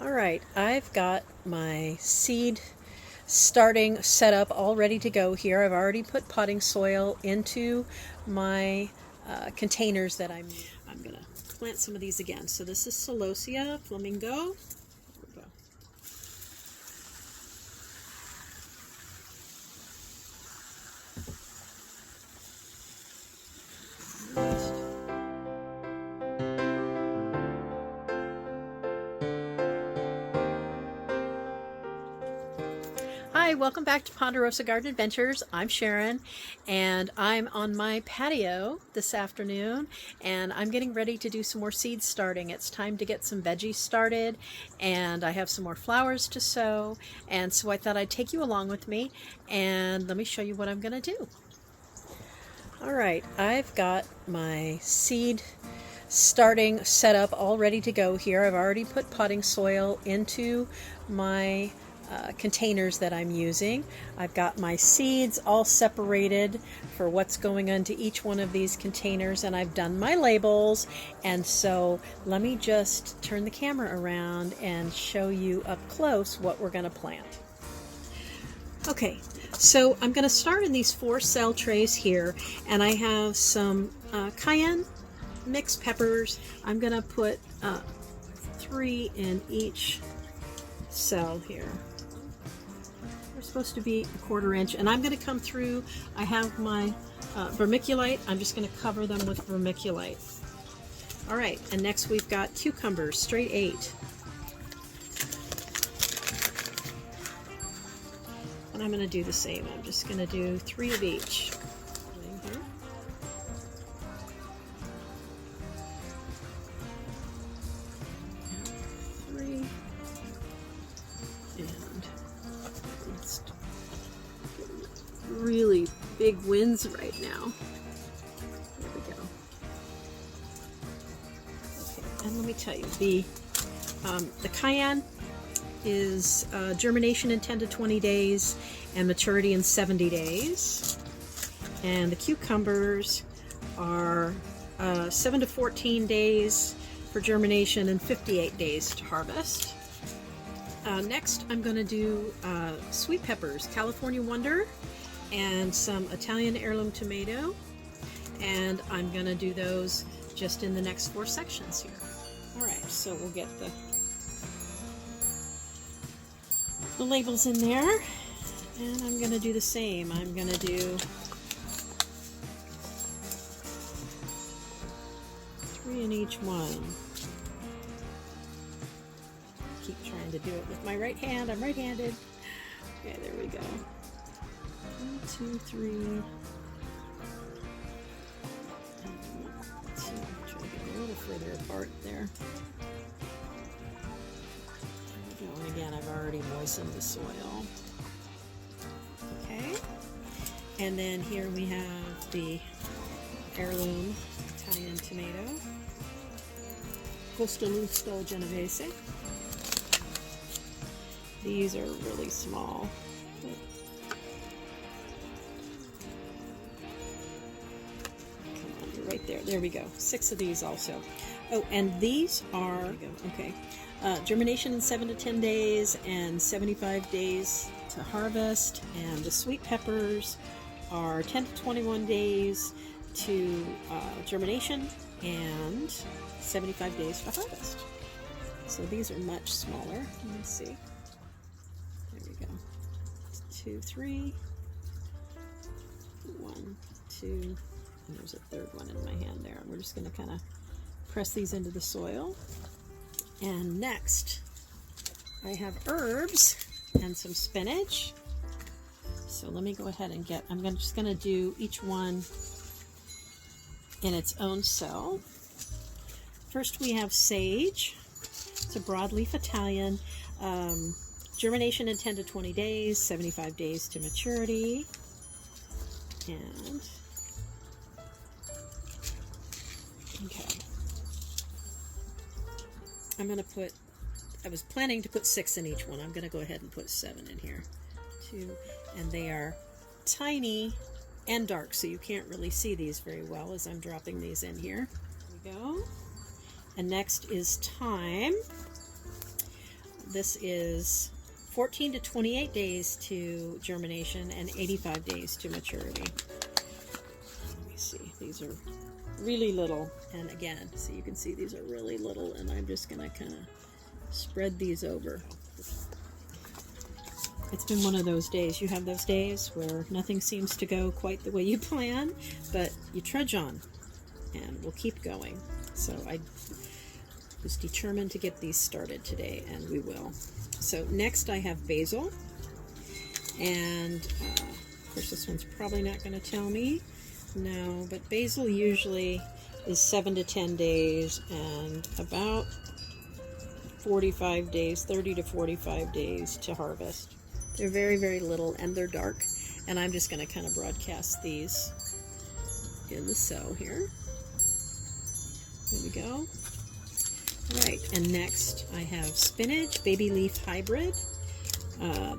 All right, I've got my seed starting set up all ready to go here. I've already put potting soil into my containers that I'm going to plant some of these again. So this is Celosia flamingo. There we go. Hi, welcome back to Ponderosa Garden Adventures. I'm Sharon, and I'm on my patio this afternoon, and I'm getting ready to do some more seed starting. It's time to get some veggies started, and I have some more flowers to sow, and so I thought I'd take you along with me, and let me show you what I'm going to do. All right, I've got my seed starting set up all ready to go here. I've already put potting soil into my containers that I'm using. I've got my seeds all separated for what's going into each one of these containers, and I've done my labels. And so let me just turn the camera around and show you up close what we're going to plant. Okay, so I'm going to start in these 4 cell trays here, and I have some cayenne mixed peppers. I'm going to put 3 in each cell here. They're supposed to be 1/4 inch, and I'm going to come through. I have my vermiculite. I'm just going to cover them with vermiculite. All right, and next we've got cucumbers, straight 8. And I'm going to do the same. I'm just going to do 3 of each. Here. Really big winds right now. There we go. Okay, and let me tell you, the cayenne is germination in 10 to 20 days and maturity in 70 days. And the cucumbers are 7 to 14 days for germination and 58 days to harvest. Next, I'm going to do sweet peppers, California Wonder, and some Italian heirloom tomato, and I'm going to do those just in the next 4 sections here. Alright, so we'll get the labels in there, and I'm going to do the same. I'm going to do 3 in each one. Keep trying to do it with my right hand. I'm right-handed. Okay, there we go. 1, 2, 3. 2. Try to get a little further apart there. There we go. And again, I've already moistened the soil. Okay. And then here we have the heirloom Italian tomato, Costa Genovese. These are really small. Right there. There we go. 6 of these also. Oh, and these are, okay, germination in 7 to 10 days and 75 days to harvest. And the sweet peppers are 10 to 21 days to germination and 75 days to harvest. So these are much smaller. Let me see. There we go. 2, 3. 1, 2. And there's a 3rd one in my hand there. We're just going to kind of press these into the soil. And next, I have herbs and some spinach. So let me go ahead and just going to do each one in its own cell. First we have sage. It's a broadleaf Italian. Germination in 10 to 20 days, 75 days to maturity. And okay. I'm going to put, I was planning to put 6 in each one. I'm going to go ahead and put 7 in here. 2, and they are tiny and dark, so you can't really see these very well as I'm dropping these in here. There we go. And next is thyme. this is 14 to 28 days to germination and 85 days to maturity. Let me see, these are really little, and again, so you can see these are really little, and I'm just going to kind of spread these over. It's been one of those days. You have those days where nothing seems to go quite the way you plan, but you trudge on, and we'll keep going. So I was determined to get these started today, and we will. So next I have basil, and of course this one's probably not going to tell me. No, but basil usually is 7 to 10 days and about 45 days, 30 to 45 days to harvest. They're very, very little, and they're dark, and I'm just going to kind of broadcast these in the sow here. There we go. All right, and next I have spinach, baby leaf hybrid.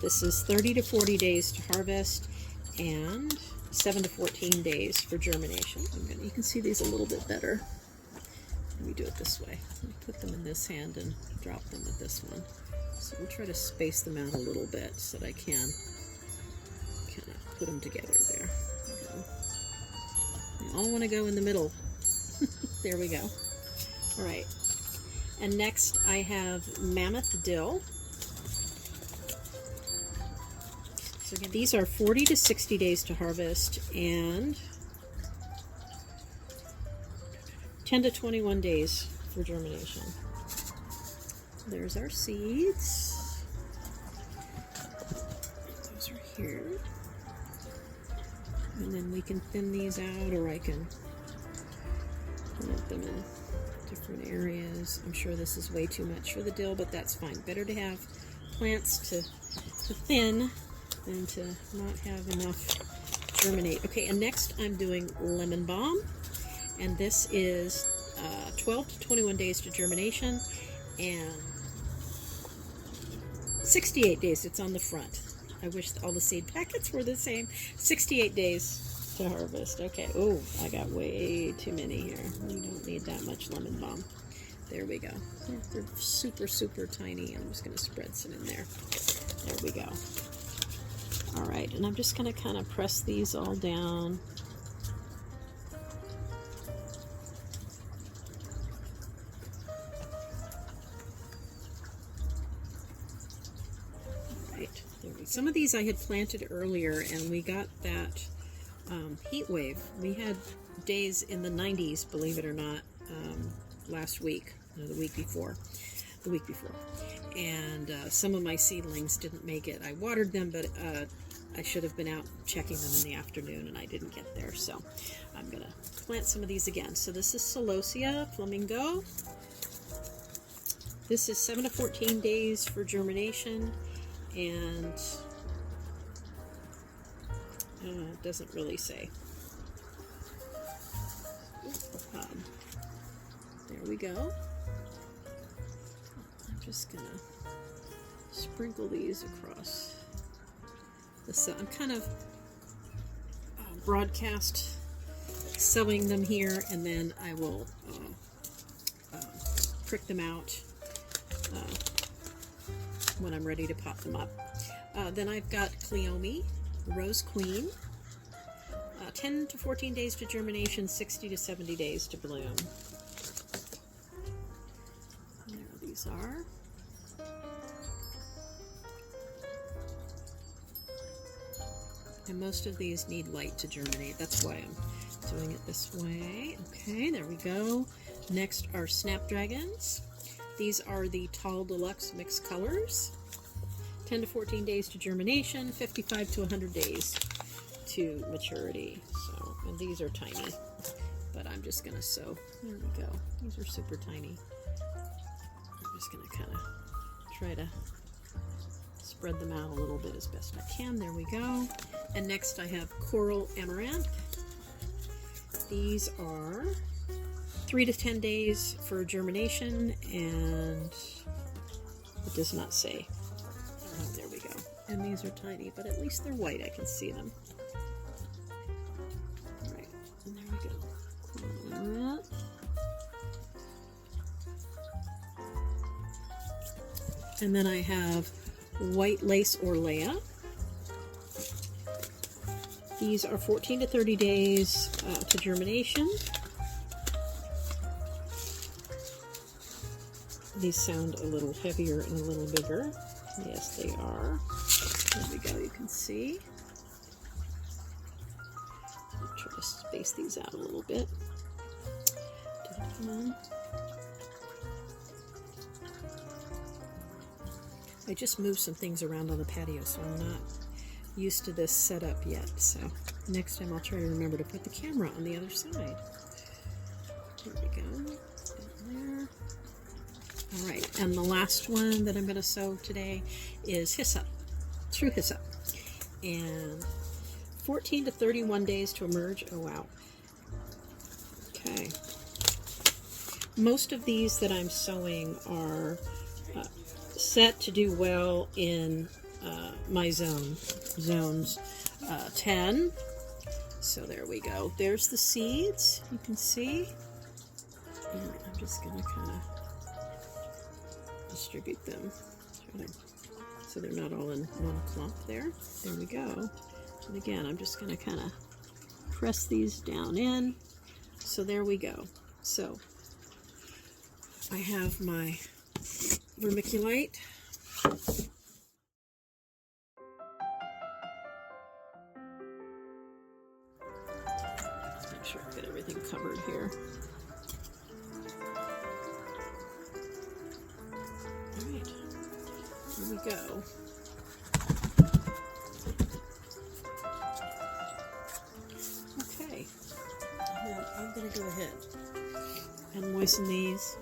This is 30 to 40 days to harvest and 7 to 14 days for germination. You can see these a little bit better. Let me do it this way. Let me put them in this hand and drop them with this one. So we'll try to space them out a little bit so that I can kind of put them together there. They all want to go in the middle. There we go. All right. And next I have mammoth dill. So again, these are 40 to 60 days to harvest and 10 to 21 days for germination. There's our seeds. Those are here. And then we can thin these out, or I can plant them in different areas. I'm sure this is way too much for the dill, but that's fine. Better to have plants to thin than to not have enough germinate. Okay, and next I'm doing lemon balm, and this is 12 to 21 days to germination and 68 days. It's on the front. I wish all the seed packets were the same. 68 days to harvest. Okay. Oh, I got way too many here. We don't need that much lemon balm. There we go. They're super, super tiny. I'm just going to spread some in there. There we go. All right, and I'm just going to kind of press these all down. Some of these I had planted earlier, and we got that heat wave. We had days in the 90s, believe it or not, last week, the week before, and some of my seedlings didn't make it. I watered them, but I should have been out checking them in the afternoon, and I didn't get there, so I'm going to plant some of these again. So this is Celosia flamingo. This is 7 to 14 days for germination, and it doesn't really say. There we go. I'm just gonna sprinkle these across the sow. I'm kind of broadcast sowing them here, and then I will prick them out when I'm ready to pop them up. Then I've got Cleome, Rose Queen, 10 to 14 days to germination, 60 to 70 days to bloom. There these are. And most of these need light to germinate. That's why I'm doing it this way. Okay, there we go. Next are Snapdragons. These are the Tall Deluxe Mixed Colors. 10 to 14 days to germination, 55 to 100 days to maturity. So, and these are tiny, but I'm just going to sow. There we go. These are super tiny. I'm just going to kind of try to spread them out a little bit as best I can. There we go. And next I have Coral Amaranth. These are 3 to 10 days for germination, and it does not say. Oh, there we go. And these are tiny, but at least they're white. I can see them. All right, and there we go. Amaranth. And then I have white lace Orlea. These are 14 to 30 days to germination. These sound a little heavier and a little bigger. Yes, they are. There we go, you can see. I'll try to space these out a little bit. I just moved some things around on the patio, so I'm not used to this setup yet. So next time I'll try to remember to put the camera on the other side. There we go. There. All right, and the last one that I'm going to sow today is hyssop, true hyssop. And 14 to 31 days to emerge. Oh, wow. Okay. Most of these that I'm sowing are set to do well in my zones 10. So there we go. There's the seeds, you can see. And I'm just going to kind of distribute them so they're not all in one clump there. There we go. And again, I'm just going to kind of press these down in. So there we go. So I have my vermiculite. Let's make sure I get everything covered here. All right, here we go. Okay, and then I'm going to go ahead and moisten these.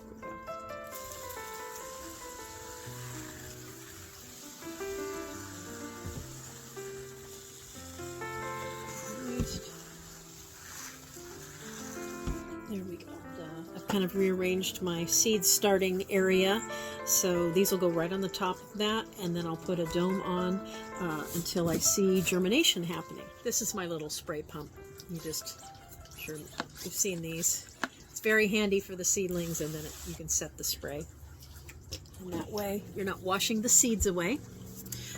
There we go. I've kind of rearranged my seed starting area, so these will go right on the top of that, and then I'll put a dome on until I see germination happening. This is my little spray pump. I'm sure you've seen these. It's very handy for the seedlings, and then you can set the spray. And that way you're not washing the seeds away.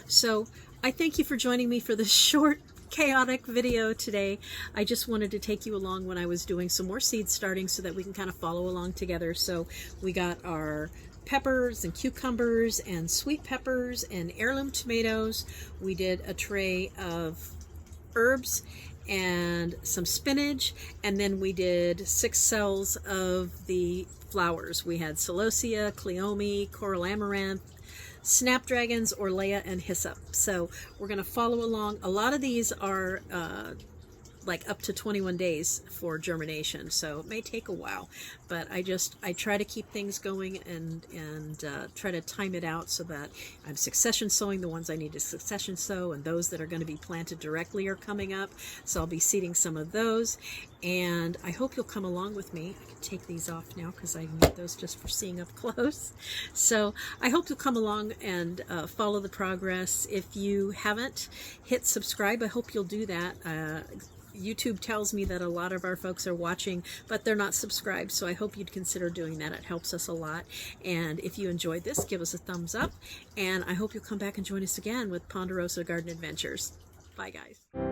So I thank you for joining me for this short chaotic video today. I just wanted to take you along when I was doing some more seed starting so that we can kind of follow along together. So we got our peppers and cucumbers and sweet peppers and heirloom tomatoes. We did a tray of herbs and some spinach, and then we did 6 cells of the flowers. We had celosia, cleome, coral amaranth, snapdragons, Orlea, and hyssop. So we're going to follow along. A lot of these are like up to 21 days for germination, so it may take a while, but I try to keep things going and try to time it out so that I'm succession sowing the ones I need to succession sow, and those that are going to be planted directly are coming up, so I'll be seeding some of those. And I hope you'll come along with me. I can take these off now because I need those just for seeing up close. So I hope you'll come along and follow the progress. If you haven't hit subscribe, I hope you'll do that. YouTube tells me that a lot of our folks are watching, but they're not subscribed, so I hope you'd consider doing that. It helps us a lot. And if you enjoyed this, give us a thumbs up, and I hope you'll come back and join us again with Ponderosa Garden Adventures. Bye, guys.